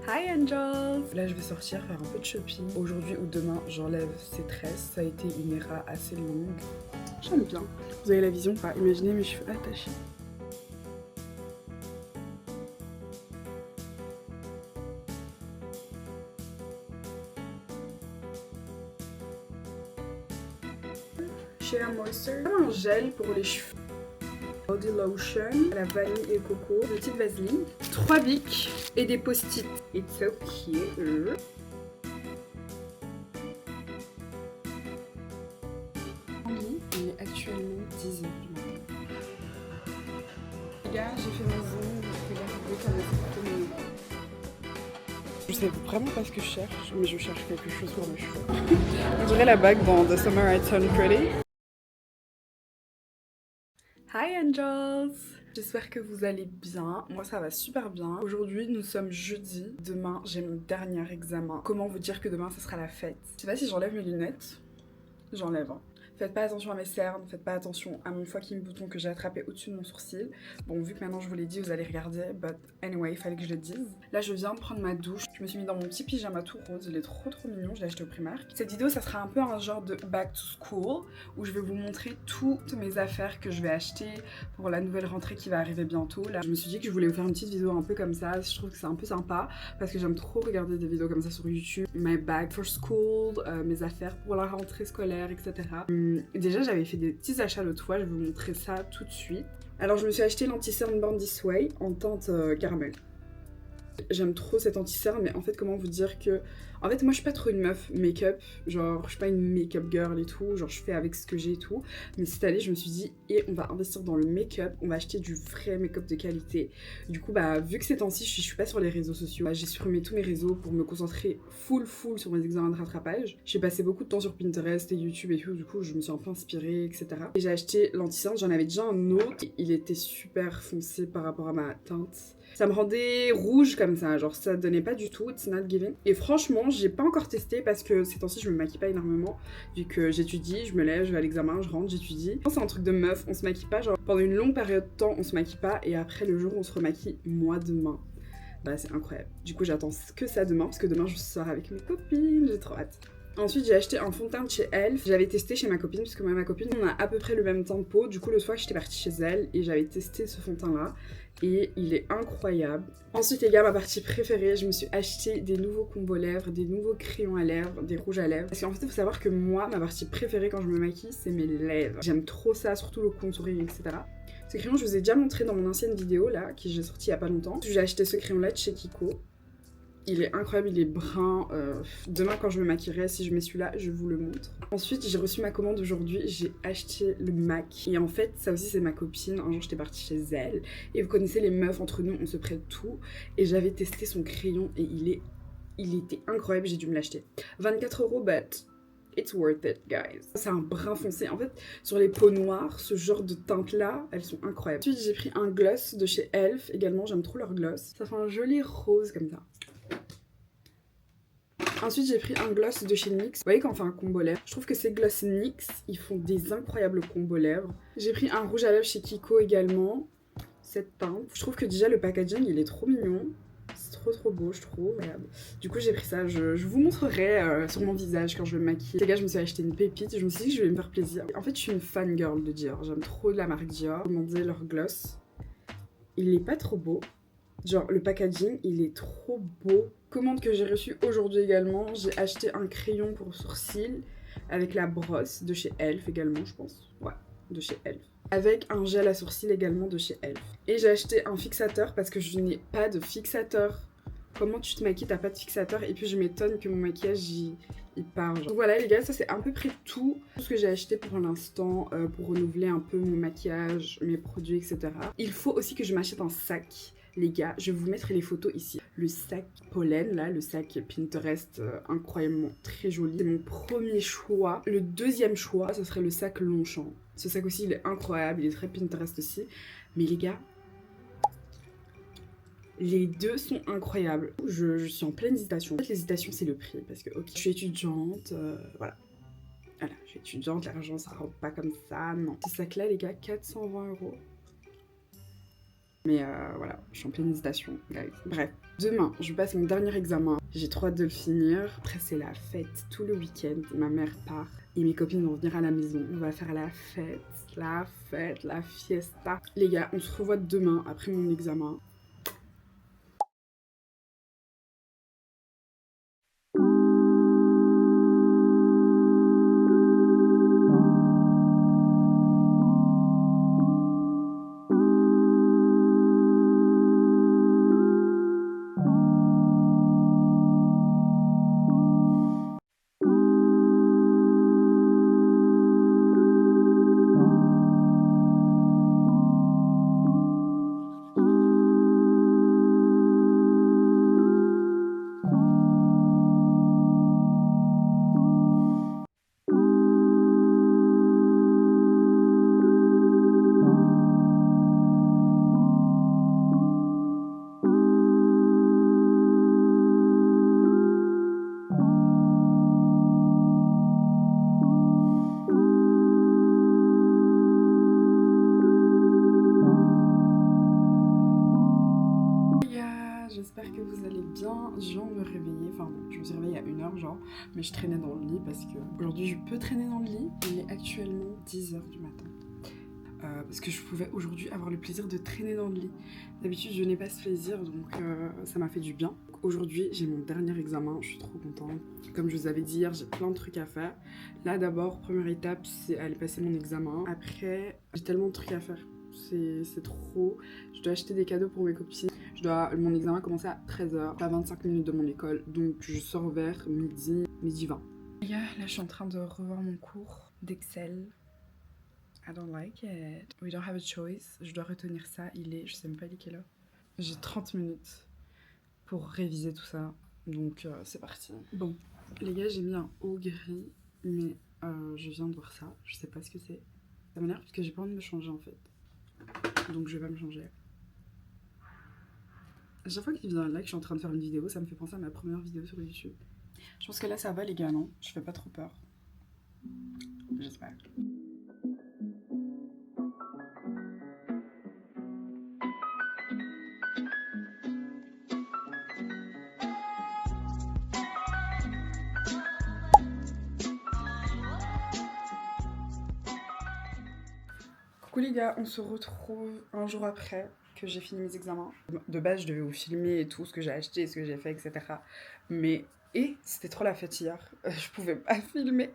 Hi Angels! Là je vais sortir faire un peu de shopping. Aujourd'hui ou demain j'enlève ces tresses. Ça a été une era assez longue. J'aime bien. Vous avez la vision? Enfin, imaginez mes cheveux attachés. Shea Moisture. Un gel pour les cheveux. Body lotion, la vanille et coco, le petite vaseline, 3 bics et des post-it. It's so cute. Il est actuellement 10h du matin. Les gars, j'ai fait mon zoom, regardez comme c'est trop mignon. Je sais vraiment pas ce que je cherche, mais je cherche quelque chose pour mes cheveux. On dirait la bague dans The Summer I Turned Pretty. Hi Angels! J'espère que vous allez bien. Moi ça va super bien. Aujourd'hui nous sommes jeudi. Demain j'ai mon dernier examen. Comment vous dire que demain ça sera la fête? Je sais pas si j'enlève mes lunettes. J'enlève. Hein. Faites pas attention à mes cernes, faites pas attention à mon fucking bouton que j'ai attrapé au-dessus de mon sourcil. Bon, vu que maintenant je vous l'ai dit, vous allez regarder, but anyway, il fallait que je le dise. Là, je viens de prendre ma douche. Je me suis mis dans mon petit pyjama tout rose, il est trop mignon, je l'ai acheté au Primark. Cette vidéo, ça sera un peu un genre de back to school, où je vais vous montrer toutes mes affaires que je vais acheter pour la nouvelle rentrée qui va arriver bientôt. Là, je me suis dit que je voulais vous faire une petite vidéo un peu comme ça, je trouve que c'est un peu sympa, parce que j'aime trop regarder des vidéos comme ça sur YouTube. My bag for school, mes affaires pour la rentrée scolaire, etc. Déjà j'avais fait des petits achats l'autre fois, je vais vous montrer ça tout de suite. Alors je me suis acheté l'anti-cerne Born This Way en teinte caramel. J'aime trop cet anti-cerne, mais en fait comment vous dire que... En fait moi je suis pas trop une meuf make-up, genre je suis pas une make-up girl et tout, genre je fais avec ce que j'ai et tout. Mais cette année je me suis dit, et on va investir dans le make-up, on va acheter du vrai make-up de qualité. Du coup bah vu que ces temps-ci je suis pas sur les réseaux sociaux, bah, j'ai supprimé tous mes réseaux pour me concentrer full sur mes examens de rattrapage. J'ai passé beaucoup de temps sur Pinterest et YouTube et tout, du coup je me suis un peu inspirée, etc. Et j'ai acheté l'anti-cerne, j'en avais déjà un autre, il était super foncé par rapport à ma teinte. Ça me rendait rouge comme ça, genre ça donnait pas du tout, it's not giving. Et franchement, j'ai pas encore testé parce que ces temps-ci je me maquille pas énormément, vu que j'étudie, je me lève, je vais à l'examen, je rentre, j'étudie. C'est un truc de meuf, on se maquille pas, genre pendant une longue période de temps on se maquille pas et après le jour où on se remaquille, moi demain. Bah c'est incroyable. Du coup j'attends que ça demain parce que demain je sors avec mes copines, j'ai trop hâte. Ensuite, j'ai acheté un fond de teint de chez Elf. J'avais testé chez ma copine, parce que moi et ma copine, on a à peu près le même teint de peau. Du coup, l'autre fois, j'étais partie chez elle et j'avais testé ce fond de teint-là. Et il est incroyable. Ensuite, les gars, ma partie préférée, je me suis acheté des nouveaux combos lèvres, des nouveaux crayons à lèvres, des rouges à lèvres. Parce qu'en fait, il faut savoir que moi, ma partie préférée quand je me maquille, c'est mes lèvres. J'aime trop ça, surtout le contouring, etc. Ce crayon, je vous ai déjà montré dans mon ancienne vidéo, là, qui j'ai sorti il y a pas longtemps. J'ai acheté ce crayon-là de chez Kiko. Il est incroyable, il est brun. Demain, quand je me maquillerai, si je mets celui-là, je vous le montre. Ensuite, j'ai reçu ma commande aujourd'hui. J'ai acheté le MAC. Et en fait, ça aussi, c'est ma copine. Un jour, j'étais partie chez elle. Et vous connaissez les meufs, entre nous, on se prête tout. Et j'avais testé son crayon et il était incroyable. J'ai dû me l'acheter. 24 €, but it's worth it, guys. C'est un brun foncé. En fait, sur les peaux noires, ce genre de teintes-là, elles sont incroyables. Ensuite, j'ai pris un gloss de chez Elf. Également, j'aime trop leur gloss. Ça fait un joli rose comme ça. Ensuite, j'ai pris un gloss de chez NYX. Vous voyez quand on fait un combo lèvres, je trouve que ces gloss NYX, ils font des incroyables combos lèvres. J'ai pris un rouge à lèvres chez Kiko également. Cette teinte. Je trouve que déjà le packaging, il est trop mignon. C'est trop beau, je trouve. Regarde. Du coup, j'ai pris ça. Je vous montrerai sur mon visage quand je vais me maquiller. Les gars, je me suis acheté une pépite. Je me suis dit que je vais me faire plaisir. En fait, je suis une fangirl de Dior. J'aime trop la marque Dior. J'ai demandé leur gloss. Il est pas trop beau. Genre, le packaging, il est trop beau. Commande que j'ai reçue aujourd'hui également. J'ai acheté un crayon pour sourcils avec la brosse de chez Elf également, je pense. Ouais, de chez Elf. Avec un gel à sourcils également de chez Elf. Et j'ai acheté un fixateur parce que je n'ai pas de fixateur. Comment tu te maquilles, t'as pas de fixateur? Et puis je m'étonne que mon maquillage, il part. Genre. Donc voilà les gars, ça c'est à peu près tout ce que j'ai acheté pour l'instant pour renouveler un peu mon maquillage, mes produits, etc. Il faut aussi que je m'achète un sac. Les gars, je vais vous mettre les photos ici. Le sac pollen, là, le sac Pinterest, incroyablement très joli. C'est mon premier choix. Le deuxième choix, ce serait le sac Longchamp. Ce sac aussi, il est incroyable, il est très Pinterest aussi. Mais les gars, les deux sont incroyables. Je suis en pleine hésitation. En fait, l'hésitation, c'est le prix. Parce que, ok, je suis étudiante, voilà. Voilà, je suis étudiante, l'argent, ça rentre pas comme ça, non. Ce sac-là, les gars, 420 €. Mais voilà, je suis en pleine hésitation, guys. Bref, demain, je passe mon dernier examen. J'ai trop hâte de le finir. Après, c'est la fête tout le week-end. Ma mère part et mes copines vont venir à la maison. On va faire la fête, la fiesta. Les gars, on se revoit demain après mon examen. J'espère que vous allez bien. Je viens de me réveiller, enfin je me suis réveillée à 1h genre, mais je traînais dans le lit parce que aujourd'hui je peux traîner dans le lit. Il est actuellement 10h du matin. Parce que je pouvais aujourd'hui avoir le plaisir de traîner dans le lit. D'habitude je n'ai pas ce plaisir, donc ça m'a fait du bien. Aujourd'hui j'ai mon dernier examen, je suis trop contente. Comme je vous avais dit hier, j'ai plein de trucs à faire. Là d'abord, première étape, c'est aller passer mon examen. Après, j'ai tellement de trucs à faire. C'est trop. Je dois acheter des cadeaux pour mes copines. Mon examen commence à 13h, à 25 minutes de mon école, donc je sors vers midi 20. Les gars, là je suis en train de revoir mon cours d'Excel. I don't like it. We don't have a choice. Je dois retenir ça. Je sais même pas il est quelle heure. J'ai 30 minutes pour réviser tout ça, donc c'est parti. Bon, les gars, j'ai mis un haut gris, mais je viens de voir ça. Je sais pas ce que c'est. Ça m'énerve parce que j'ai pas envie de me changer en fait. Donc je vais pas me changer. À chaque fois qu'il vient là que je suis en train de faire une vidéo, ça me fait penser à ma première vidéo sur YouTube. Je pense que là ça va les gars, non? Je fais pas trop peur. J'espère. Coucou les gars, on se retrouve un jour après que j'ai fini mes examens. De base, je devais vous filmer et tout, ce que j'ai acheté, ce que j'ai fait, etc. Et c'était trop la fête hier, je pouvais pas filmer.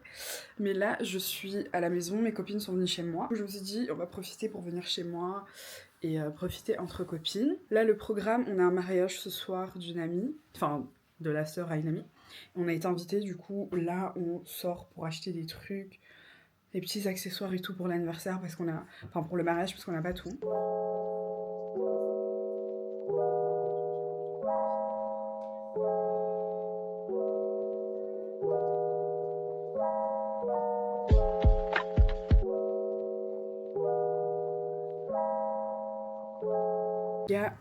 Mais là, je suis à la maison, mes copines sont venues chez moi. Je me suis dit, on va profiter pour venir chez moi et profiter entre copines. Là, le programme, on a un mariage ce soir d'une amie, enfin de la sœur à une amie. On a été invités, du coup, là, on sort pour acheter des trucs, des petits accessoires et tout pour l'anniversaire, parce qu'on a, enfin pour le mariage, parce qu'on n'a pas tout.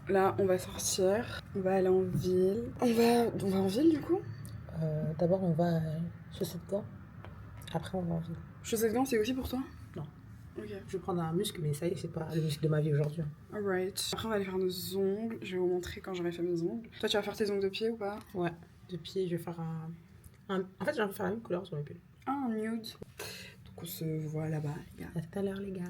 Là, on va sortir, on va aller en ville. On va en ville du coup. D'abord, on va chez Setgan. Après, on va en ville. Chaussette gants, c'est aussi pour toi? Non. Ok. Je vais prendre un muscle, mais ça y est, c'est pas le muscle de ma vie aujourd'hui. Alright. Après, on va aller faire nos ongles. Je vais vous montrer quand j'aurai fait mes ongles. Toi, tu vas faire tes ongles de pied ou pas? Ouais. De pied, je vais faire En fait, j'ai envie de faire la même couleur sur mes pieds. Ah, un nude. Donc, on se voit là-bas, les gars. À tout à l'heure, les gars.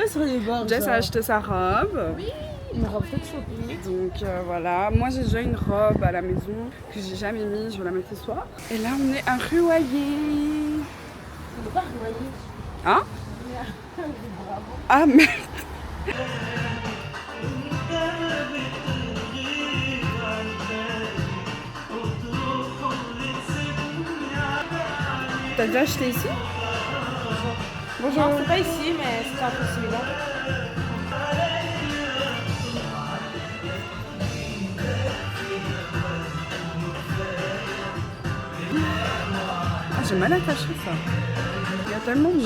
Sur les bords, Jess a acheté sa robe. Oui, une robe toute choquée. Donc voilà, moi j'ai déjà une robe à la maison que j'ai jamais mise, je vais la mettre ce soir. Et là on est à Ruaillé. On peut pas revoyer. Hein? Ah merde. T'as déjà acheté ici? Bonjour. Non, c'est pas ici, mais c'est un peu similaire. Ah, j'ai mal attaché ça. Et tellement mieux.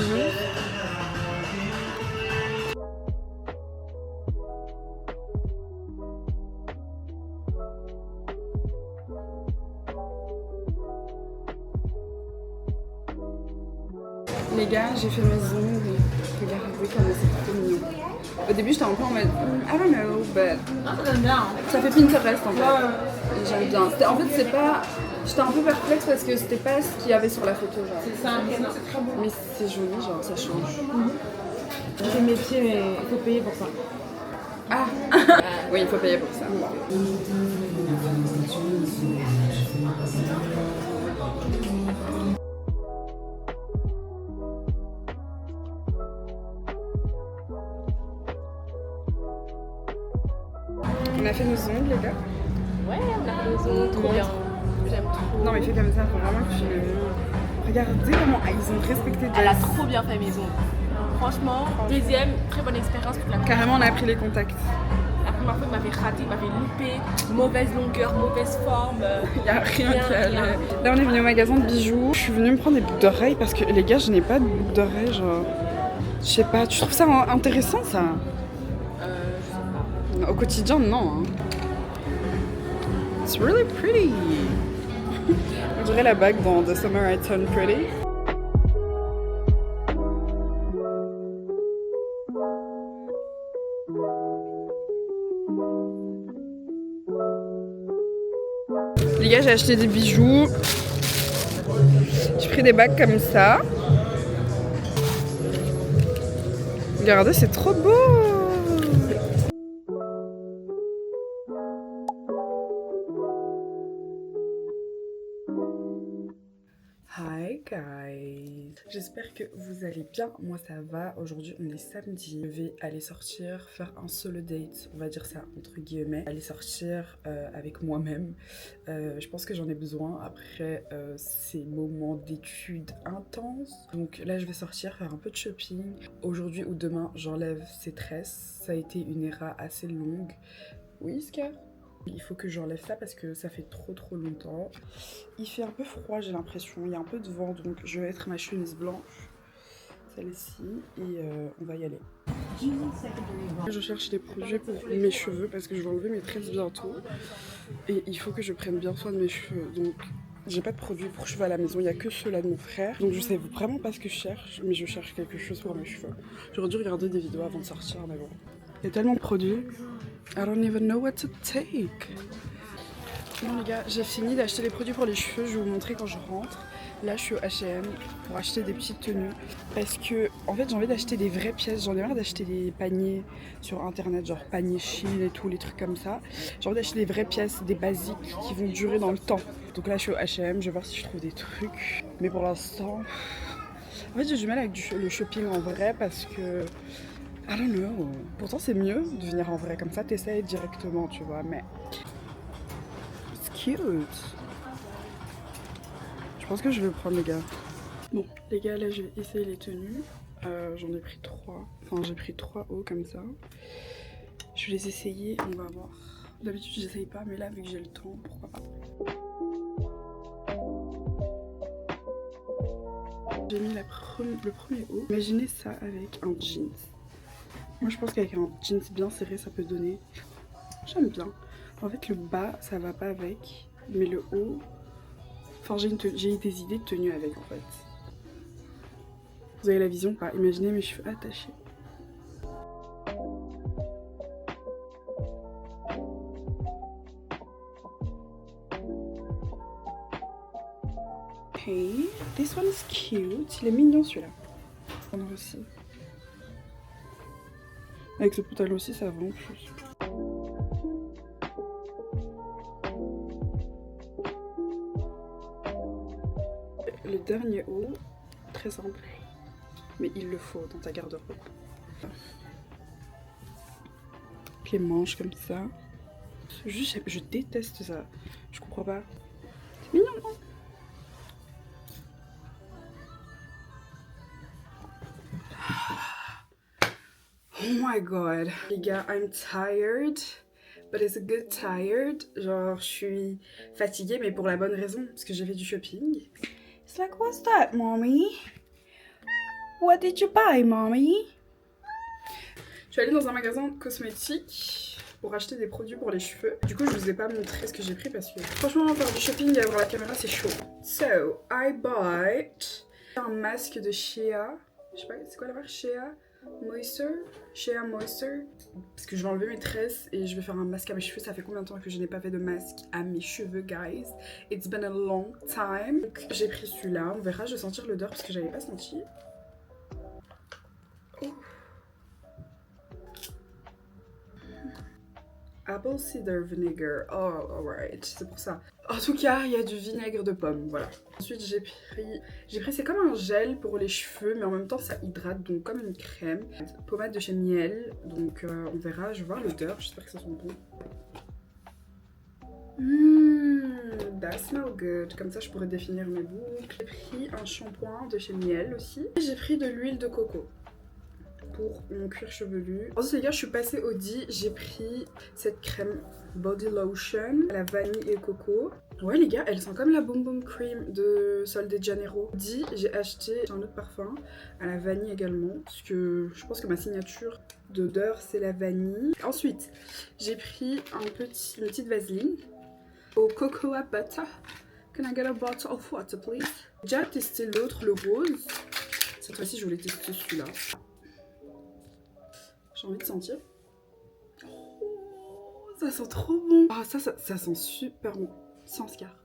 Les gars, j'ai fait mes ongles. Regardez comment c'est trop mignon. Au début, j'étais un peu en mode I don't know, but ça fait Pinterest en fait. Et j'aime bien. En fait, c'est pas. J'étais un peu perplexe parce que c'était pas ce qu'il y avait sur la photo, genre. C'est ça, mais c'est très bon. Mais c'est joli, genre ça change. J'ai mes pieds, mais il faut payer pour ça. Ah oui, il faut payer pour ça. On a fait nos ongles, les gars. Ouais, on a fait nos ongles, trop bien. J'aime trop. Non, mais fais comme ça, faut vraiment que tu le. Regardez comment ils ont respecté. Elle a trop bien fait mes ongles. Franchement, deuxième, très bonne expérience pour la première Carrément, on a pris les contacts. La première fois, il m'avait raté, il m'avait loupé. Mauvaise longueur, mauvaise forme. Il n'y a rien qui allait. Là, on est venu au magasin de bijoux. Je suis venue me prendre des boucles d'oreilles parce que les gars, je n'ai pas de boucles d'oreilles. Genre, je sais pas, tu trouves ça intéressant ça? Je sais pas. Au quotidien, non. Hein. It's really pretty. On dirait la bague dans The Summer I Turned Pretty. Les gars, j'ai acheté des bijoux. J'ai pris des bagues comme ça. Regardez, c'est trop beau. Hi guys, j'espère que vous allez bien, moi ça va. Aujourd'hui on est samedi, je vais aller sortir, faire un solo date, on va dire ça entre guillemets, aller sortir avec moi-même. Je pense que j'en ai besoin après ces moments d'études intenses. Donc là je vais sortir, faire un peu de shopping. Aujourd'hui ou demain j'enlève ces tresses, ça a été une ERA assez longue. Oui Scar? Il faut que j'enlève ça parce que ça fait trop longtemps. Il fait un peu froid, j'ai l'impression. Il y a un peu de vent, donc je vais mettre ma chemise blanche, celle-ci, et on va y aller. Je cherche des produits pour mes cheveux parce que je vais enlever mes tresses bientôt. Et il faut que je prenne bien soin de mes cheveux. Donc j'ai pas de produits pour cheveux à la maison, il y a que ceux-là de mon frère. Donc je sais vraiment pas ce que je cherche, mais je cherche quelque chose pour mes cheveux. J'aurais dû regarder des vidéos avant de sortir, mais bon. Il y a tellement de produits. I don't even know what to take. Bon les gars, j'ai fini d'acheter les produits pour les cheveux, je vais vous montrer quand je rentre. Là je suis au H&M pour acheter des petites tenues parce que en fait j'ai envie d'acheter des vraies pièces, j'en ai marre d'acheter des paniers sur internet, genre paniers Chine et tout, les trucs comme ça. J'ai envie d'acheter des vraies pièces, des basiques qui vont durer dans le temps. Donc là je suis au H&M, je vais voir si je trouve des trucs. Mais pour l'instant, en fait j'ai du mal avec le shopping en vrai parce que I don't know. Pourtant c'est mieux de venir en vrai comme ça, t'essayes directement, tu vois, mais it's cute. Je pense que je vais prendre les gars. Bon, les gars, là je vais essayer les tenues. J'en ai pris 3. Enfin, j'ai pris 3 hauts comme ça. Je vais les essayer, on va voir. D'habitude j'essaye pas, mais là vu que j'ai le temps, pourquoi pas. J'ai mis le premier haut. Imaginez ça avec un jeans. Moi je pense qu'avec un jeans bien serré ça peut donner. J'aime bien. En fait le bas ça va pas avec, mais le haut. Enfin j'ai des idées de tenue avec en fait. Vous avez la vision ou pas? Imaginez mes cheveux attachés. Hey, this one is cute. Il est mignon celui-là. On aussi. Avec ce pantalon aussi, ça va en plus. Le dernier haut, très simple, mais il le faut dans ta garde-robe. Les manches comme ça. Juste, je déteste ça. Je comprends pas. C'est mignon, non? Oh my god. Les gars, I'm tired. But it's a good tired. Genre, je suis fatiguée, mais pour la bonne raison. Parce que j'ai fait du shopping. It's like, what's that, mommy? What did you buy, mommy? Je suis allée dans un magasin de cosmétiques pour acheter des produits pour les cheveux. Du coup, je vous ai pas montré ce que j'ai pris parce que franchement, faire du shopping et avoir la caméra, c'est chaud. So, I bought un masque de Shea. Je sais pas, c'est quoi la marque? Shea Moisture. Parce que je vais enlever mes tresses et je vais faire un masque à mes cheveux. Ça fait combien de temps que je n'ai pas fait de masque à mes cheveux, guys? It's been a long time. Donc, j'ai pris celui-là. On verra, je vais sentir l'odeur parce que j'avais pas senti. Oh. Apple cider vinegar. Oh, alright, c'est pour ça. En tout cas, il y a du vinaigre de pomme, voilà. Ensuite, j'ai pris, c'est comme un gel pour les cheveux, mais en même temps, ça hydrate, donc comme une crème. Pommade de chez Miel, donc on verra, je vais voir l'odeur, j'espère que ça sent bon. That smells good. Comme ça, je pourrais définir mes boucles. J'ai pris un shampoing de chez Miel aussi. Et j'ai pris de l'huile de coco pour mon cuir chevelu. Ensuite les gars, je suis passée au Di, j'ai pris cette crème body lotion à la vanille et coco. Ouais les gars, elle sent comme la Boom Boom Cream de Sol de Janeiro. Di, j'ai acheté un autre parfum à la vanille également, parce que je pense que ma signature d'odeur c'est la vanille. Ensuite, j'ai pris une petite vaseline au cocoa butter. Can I get a bottle of water please? J'ai déjà testé l'autre, le rose. Cette fois-ci, je voulais tester celui-là. J'ai envie de sentir. Oh, ça sent trop bon. Ah, ça sent super bon. Sans scar.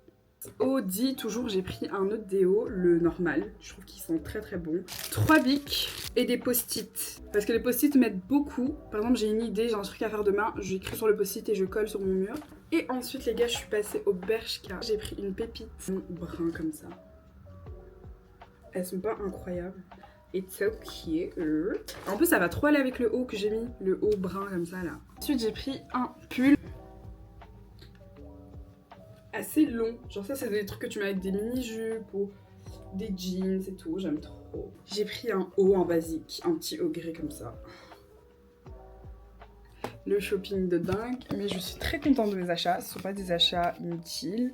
Au Di, toujours, j'ai pris un autre déo, le normal. Je trouve qu'il sent très très bon. 3 bics et des post-it. Parce que les post-it m'aident beaucoup. Par exemple, j'ai une idée, j'ai un truc à faire demain. J'écris sur le post-it et je colle sur mon mur. Et ensuite, les gars, je suis passée au Bershka. J'ai pris une pépite brun comme ça. Elles sont pas incroyables. It's so cute. En plus, ça va trop aller avec le haut que j'ai mis. Le haut brun comme ça, là. Ensuite, j'ai pris un pull assez long. Genre ça, c'est des trucs que tu mets avec des mini-jupes ou des jeans et tout. J'aime trop. J'ai pris un haut en basique. Un petit haut gris comme ça. Le shopping de dingue. Mais je suis très contente de mes achats. Ce ne sont pas des achats inutiles.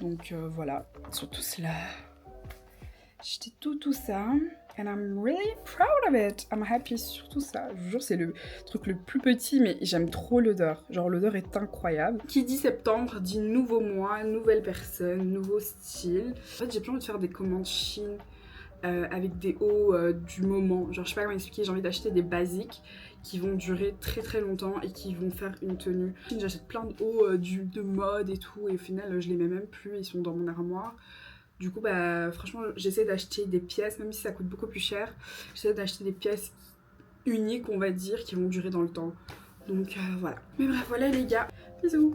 Donc voilà. Surtout cela. J'ai acheté tout ça. And I'm really proud of it. I'm happy sur tout ça. Je vous jure, c'est le truc le plus petit, mais j'aime trop l'odeur. Genre, l'odeur est incroyable. Qui dit septembre dit nouveau mois, nouvelle personne, nouveau style. En fait, j'ai plus envie de faire des commandes Chine avec des hauts du moment. Genre, je sais pas comment expliquer. J'ai envie d'acheter des basiques qui vont durer très très longtemps et qui vont faire une tenue. J'achète plein de hauts de mode et tout, et au final, je les mets même plus. Ils sont dans mon armoire. Du coup, bah, franchement, j'essaie d'acheter des pièces, même si ça coûte beaucoup plus cher. J'essaie d'acheter des pièces uniques, on va dire, qui vont durer dans le temps. Donc, voilà. Mais bref, voilà les gars. Bisous.